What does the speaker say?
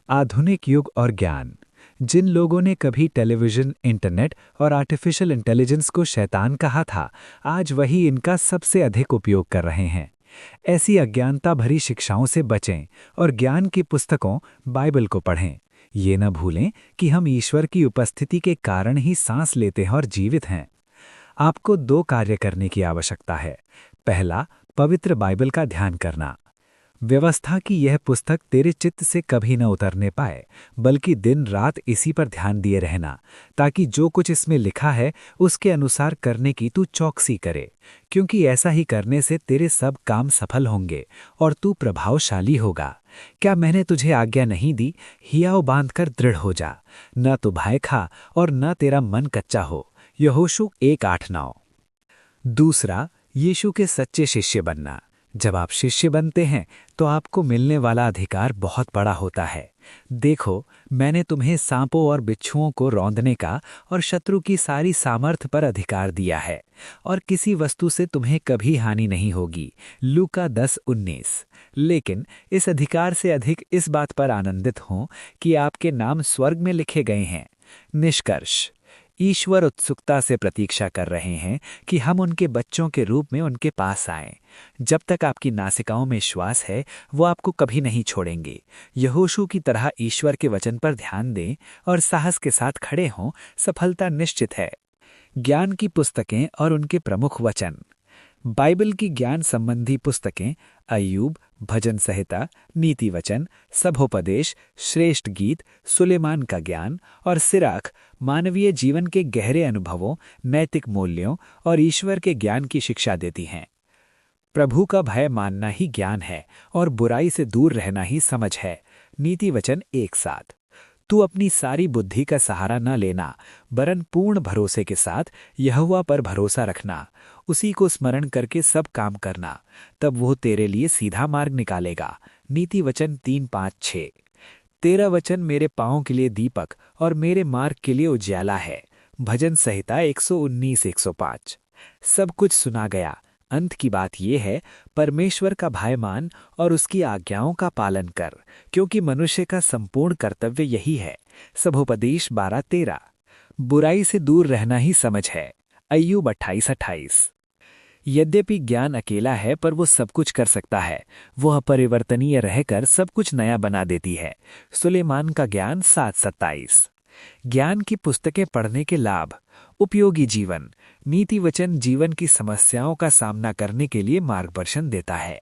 आधुनिक युग और ज्ञान। जिन लोगों ने कभी टेलीविज़न, इंटरनेट और आर्टिफिशियल इंटेलिजेंस को शैतान कहा था, आज वही इनका सबसे अधिक उपयोग कर रहे हैं। ऐसी अज्ञानता भरी शिक्षाओं से बचें और ज्ञान की पुस्तकों, बाइबल को पढ़ें। ये न भूलें कि हम ईश्वर की उपस्थिति के कारण ही सांस लेते हैं और जीवित हैं। आपको दो कार्य करने की आवश्यकता है। पहला, पवित्र बाइबल का ध्यान करना। व्यवस्था की यह पुस्तक तेरे चित्त से कभी न उतरने पाए, बल्कि दिन रात इसी पर ध्यान दिए रहना, ताकि जो कुछ इसमें लिखा है उसके अनुसार करने की तू चौकसी करे। क्योंकि ऐसा ही करने से तेरे सब काम सफल होंगे और तू प्रभावशाली होगा। क्या मैंने तुझे आज्ञा नहीं दी? हियाव बांधकर दृढ़ हो जा, न तो भय खा और न तेरा मन कच्चा हो। यहोशू 1:8-9। दूसरा, यीशु के सच्चे शिष्य बनना। जब आप शिष्य बनते हैं तो आपको मिलने वाला अधिकार बहुत बड़ा होता है। देखो, मैंने तुम्हें सांपों और बिच्छुओं को रौंदने का और शत्रु की सारी सामर्थ पर अधिकार दिया है, और किसी वस्तु से तुम्हें कभी हानि नहीं होगी। लूका 10:19। लेकिन इस अधिकार से अधिक इस बात पर आनंदित हों कि आपके नाम स्वर्ग में लिखे गए हैं। निष्कर्ष, ईश्वर उत्सुकता से प्रतीक्षा कर रहे हैं कि हम उनके बच्चों के रूप में उनके पास आएं। जब तक आपकी नासिकाओं में श्वास है, वो आपको कभी नहीं छोड़ेंगे। यहोशू की तरह ईश्वर के वचन पर ध्यान दें और साहस के साथ खड़े हों। सफलता निश्चित है। ज्ञान की पुस्तकें और उनके प्रमुख वचन। बाइबल की ज्ञान संबंधी पुस्तकें अय्यूब, भजन संहिता, नीति वचन, सभोपदेश, श्रेष्ठ गीत, सुलेमान का ज्ञान और सिराख मानवीय जीवन के गहरे अनुभवों, नैतिक मूल्यों और ईश्वर के ज्ञान की शिक्षा देती हैं। प्रभु का भय मानना ही ज्ञान है और बुराई से दूर रहना ही समझ है। नीति वचन 1:7। तू अपनी सारी बुद्धि का सहारा न लेना, वरन पूर्ण भरोसे के साथ यहोवा पर भरोसा रखना। उसी को स्मरण करके सब काम करना, तब वो तेरे लिए सीधा मार्ग निकालेगा। नीति वचन 3:5-6। तेरा वचन मेरे पाँव के लिए दीपक और मेरे मार्ग के लिए उजियाला है। भजन संहिता 119-105। सब कुछ सुना गया। अंत की बात यह है, परमेश्वर का भय मान और उसकी आज्ञाओं का पालन कर, क्योंकि मनुष्य का संपूर्ण कर्तव्य यही है। सभोपदेश 12:13। बुराई से दूर रहना ही समझ है। अय्यूब 28:28। यद्यपि ज्ञान अकेला है, पर वो सब कुछ कर सकता है। वो अपरिवर्तनीय रहकर सब कुछ नया बना देती है। सुलेमान का ज्ञान 7:27। ज्ञान की पुस्तकें पढ़ने के लाभ। उपयोगी जीवन। नीति वचन जीवन की समस्याओं का सामना करने के लिए मार्गदर्शन देता है।